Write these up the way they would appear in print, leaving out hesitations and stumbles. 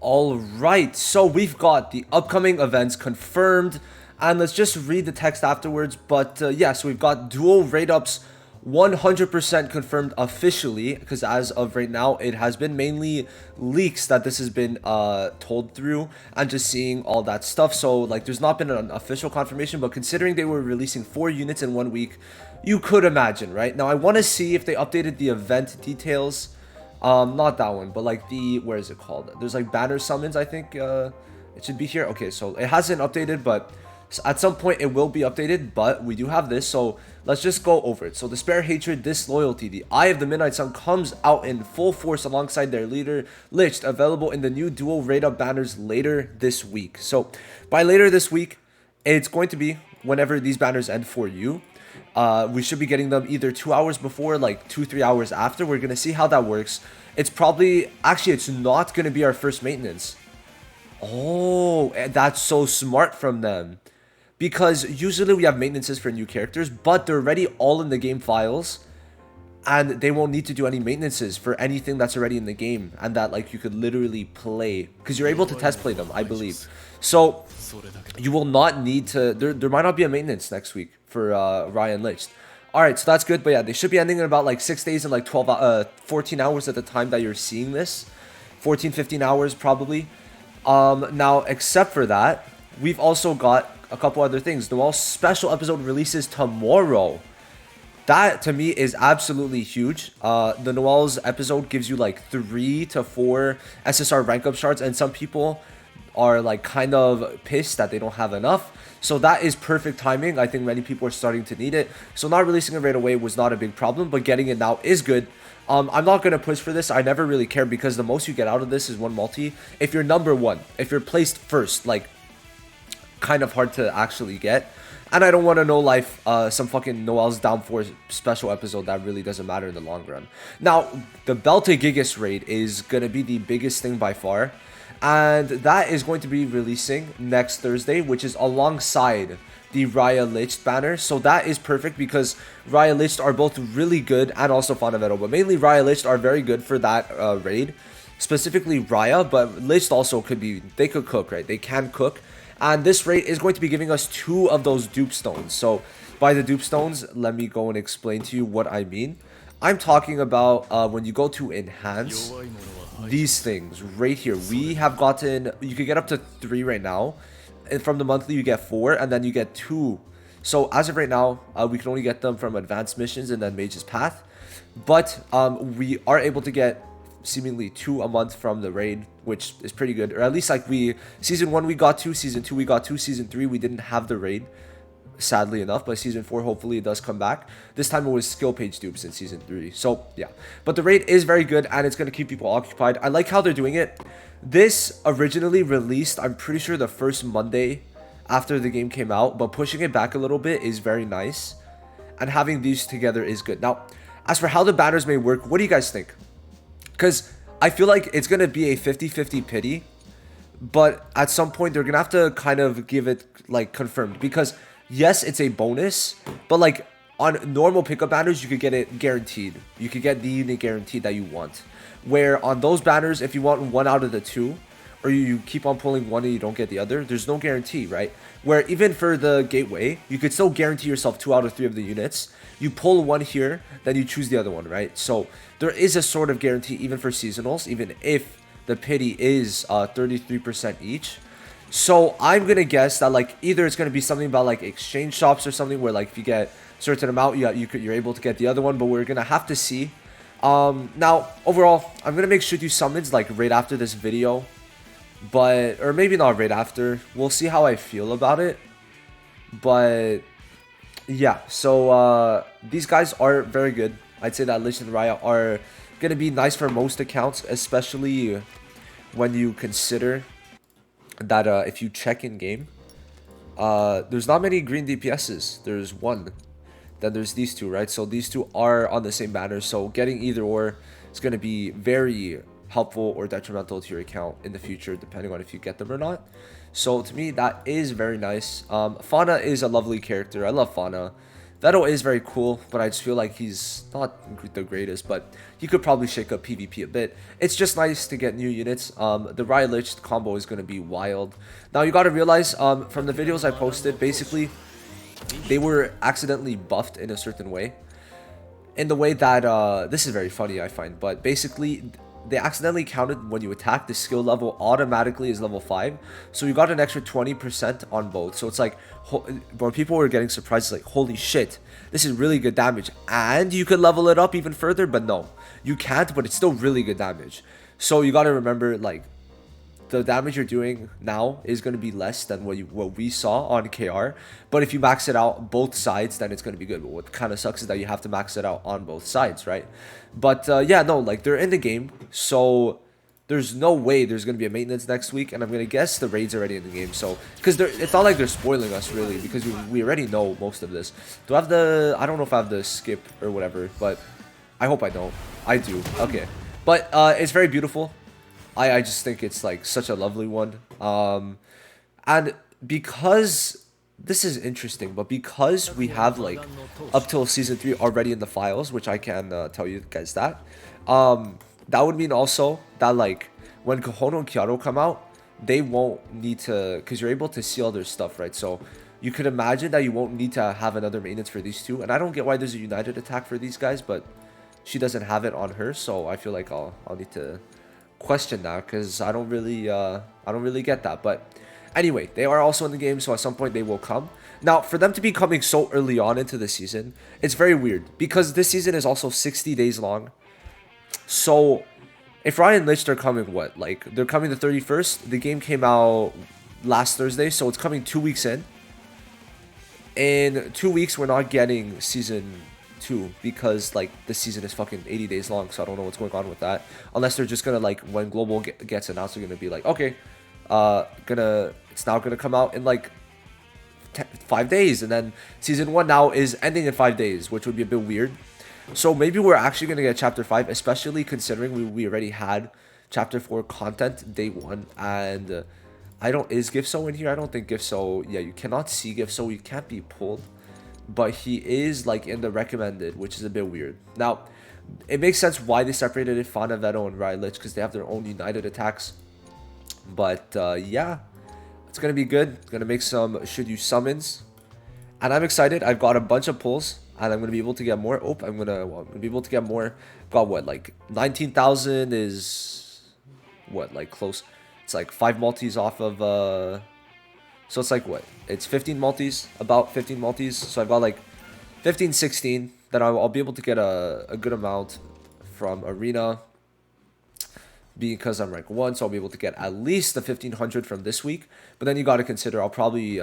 All right, so we've got the upcoming events confirmed, and let's just read the text afterwards. But yeah, so we've got dual raid ups 100% confirmed officially, because as of right now, it has been mainly leaks that this has been told through, and just seeing all that stuff. So like, there's not been an official confirmation, but considering they were releasing 4 units in 1 week, you could imagine, right? Now I want to see if they updated the event details. Not that one, but like the, where is it called? There's like banner summons, I think. It should be here. Okay, so it hasn't updated, but at some point it will be updated. But we do have this, so let's just go over it. So the Spare Hatred, Disloyalty, the Eye of the Midnight Sun comes out in full force alongside their leader Lich, available in the new dual raid up banners later this week. So by later this week, it's going to be whenever these banners end for you. We should be getting them either 2 hours before, like 2-3 hours after. We're gonna see how that works. It's probably, actually, it's not gonna be our first maintenance. Oh, that's so smart from them, because usually we have maintenances for new characters, but they're already all in the game files, and they won't need to do any maintenances for anything that's already in the game, and that like you could literally play, because you're able to test play them, I believe. So you will not need to, there might not be a maintenance next week for Ryan Lich. Alright, so that's good, but yeah, they should be ending in about like 6 days and like 14 hours at the time that you're seeing this. 14-15 hours probably. Now, except for that, we've also got a couple other things. The Noel special episode releases tomorrow. That to me is absolutely huge. The Noel's episode gives you like 3 to 4 SSR rank up shards, and some people are like kind of pissed that they don't have enough. So that is perfect timing. I think many people are starting to need it. So not releasing it right away was not a big problem, but getting it now is good. I'm not going to push for this. I never really care, because the most you get out of this is one multi. If you're number one, if you're placed first, like, kind of hard to actually get. And I don't want to no life some fucking Noel's down for special episode that really doesn't matter in the long run. Now, the Belte Gigas raid is going to be the biggest thing by far. And that is going to be releasing next Thursday, which is alongside the Raya Lich banner. So that is perfect, because Raya Lich are both really good and also fundamental. But mainly Raya Lich are very good for that raid. Specifically Raya, but Lich also could be, they could cook, right? They can cook. And this raid is going to be giving us 2 of those dupe stones. So by the dupe stones, let me go and explain to you what I mean. I'm talking about when you go to enhance these things right here. We have gotten, you could get up to 3 right now, and from the monthly you get 4, and then you get 2. So as of right now, we can only get them from advanced missions and then Mage's Path, but we are able to get seemingly 2 a month from the raid, which is pretty good. Or at least like season 1 we got 2, season 2 we got 2, season 3 we didn't have the raid, sadly enough, but season 4 hopefully it does come back. This time it was skill page dupes in season 3. So yeah, but the raid is very good, and it's going to keep people occupied. I like how they're doing it. This originally released, I'm pretty sure, the first Monday after the game came out, but pushing it back a little bit is very nice, and having these together is good. Now, as for how the banners may work, what do you guys think? Because I feel like it's going to be a 50-50 pity, but at some point they're going to have to kind of give it like confirmed, because yes, it's a bonus, but like on normal pickup banners, you could get it guaranteed. You could get the unit guaranteed that you want. Where on those banners, if you want 1 out of the 2, or you keep on pulling 1 and you don't get the other, there's no guarantee, right? Where even for the gateway, you could still guarantee yourself 2 out of 3 of the units. You pull 1 here, then you choose the other one, right? So there is a sort of guarantee even for seasonals, even if the pity is 33% each. So I'm gonna guess that like either it's gonna be something about like exchange shops or something, where like if you get a certain amount, you're able to get the other one, but we're gonna have to see. Now overall, I'm gonna make sure to do summons like right after this video, but or maybe not right after. We'll see how I feel about it. But yeah, so these guys are very good. I'd say that Lich and Raya are gonna be nice for most accounts, especially when you consider that if you check in game, there's not many green DPSs. There's 1. Then there's these 2, right? So these 2 are on the same banner. So getting either or is going to be very helpful or detrimental to your account in the future, depending on if you get them or not. So to me, that is very nice. Fauna is a lovely character. I love Fauna. Vettel is very cool, but I just feel like he's not the greatest, but he could probably shake up PvP a bit. It's just nice to get new units. The Riot Lich combo is going to be wild. Now, you got to realize, from the videos I posted, basically, they were accidentally buffed in a certain way. In the way that, this is very funny, I find, but basically, they accidentally counted when you attack, the skill level automatically is level 5. So you got an extra 20% on both. So it's like, when people were getting surprised, it's like, holy shit, this is really good damage. And you could level it up even further, but no, you can't, but it's still really good damage. So you got to remember, like, the damage you're doing now is going to be less than what we saw on KR. But if you max it out both sides, then it's going to be good. But what kind of sucks is that you have to max it out on both sides, right? But yeah, no, like, they're in the game, so there's no way there's going to be a maintenance next week. And I'm going to guess the raid's already in the game. So, because it's not like they're spoiling us, really, because we already know most of this. Do I have the... I don't know if I have the skip or whatever, but I hope I don't. I do. Okay. But it's very beautiful. I just think it's like such a lovely one. And because this is interesting, but because we have like up till season 3 already in the files, which I can tell you guys that, that would mean also that like when Kohono and Kiaro come out, they won't need to, because you're able to see all their stuff, right? So you could imagine that you won't need to have another maintenance for these two. And I don't get why there's a united attack for these guys, but she doesn't have it on her, so I feel like I'll need to question that, because I don't really get that. But anyway, they are also in the game, so at some point they will come. Now, for them to be coming so early on into the season, it's very weird, because this season is also 60 days long. So if Ryan Lich are coming, what, like, they're coming the 31st, the game came out last Thursday, so it's coming 2 weeks in. In 2 weeks, we're not getting season 2, because like the season is fucking 80 days long, so I don't know what's going on with that, unless they're just gonna, like, when global gets announced, they're gonna be like, okay, it's now gonna come out in like 5 days, and then season 1 now is ending in 5 days, which would be a bit weird. So maybe we're actually gonna get chapter 5, especially considering we already had chapter 4 content day 1. And is Gifso in here? I don't think Gifso, yeah, you cannot see Gifso, you can't be pulled, but he is like in the recommended, which is a bit weird. Now, it makes sense why they separated it, Fauna, Veto, and Riot Lich, because they have their own united attacks. But yeah, it's gonna be good. It's gonna make some should use summons, and I'm excited. I've got a bunch of pulls, and I'm gonna be able to get more. I'm gonna be able to get more. Got what, like 19,000 is what, like close. It's like 5 multis off of so it's like what? It's 15 multis, about 15 multis. So I've got like 15, 16. Then I'll be able to get a good amount from Arena, because I'm rank 1. So I'll be able to get at least the 1,500 from this week. But then you got to consider I'll probably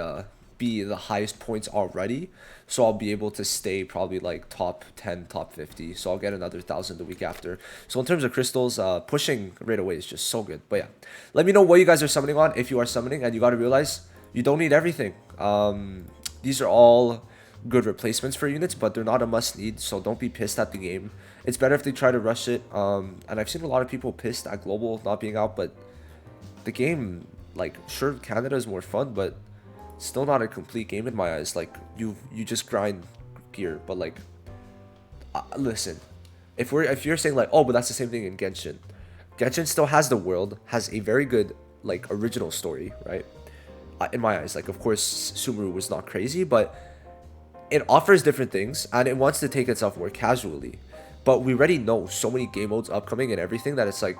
be the highest points already. So I'll be able to stay probably like top 10, top 50. So I'll get another 1,000 the week after. So in terms of crystals, pushing right away is just so good. But yeah, let me know what you guys are summoning on if you are summoning. And you got to realize you don't need everything. These are all good replacements for units, but they're not a must need, so don't be pissed at the game. It's better if they try to rush it. And I've seen a lot of people pissed at global not being out, but the game, like, sure, Canada is more fun, but still not a complete game in my eyes. Like, you just grind gear, but like, listen, if you're saying like, oh, but that's the same thing in Genshin. Genshin still has the world, has a very good like original story, right? In my eyes, like, of course Sumeru was not crazy, but it offers different things and it wants to take itself more casually. But we already know so many game modes upcoming and everything that it's like,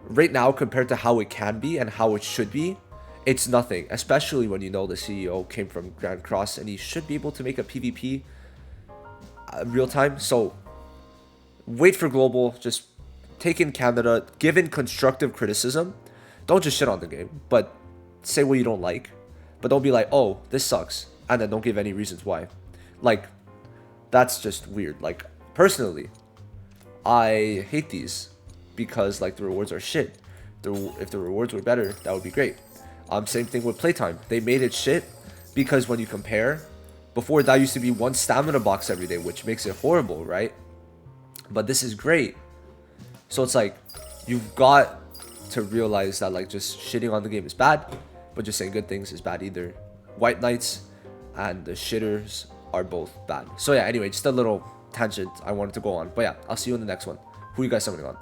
right now compared to how it can be and how it should be, it's nothing. Especially when you know the CEO came from Grand Cross and he should be able to make a PvP real time. So wait for global, just take in Canada, give in constructive criticism. Don't just shit on the game, but say what you don't like, but don't be like, oh, this sucks, and then don't give any reasons why. Like, that's just weird. Like, personally, I hate these because like the rewards are shit. If the rewards were better, that would be great. Same thing with playtime. They made it shit because when you compare, before that used to be 1 stamina box every day, which makes it horrible, right? But this is great. So it's like, you've got to realize that like just shitting on the game is bad, but just saying good things is bad either. White Knights and the shitters are both bad. So yeah, anyway, just a little tangent I wanted to go on. But yeah, I'll see you in the next one. Who are you guys summoning on?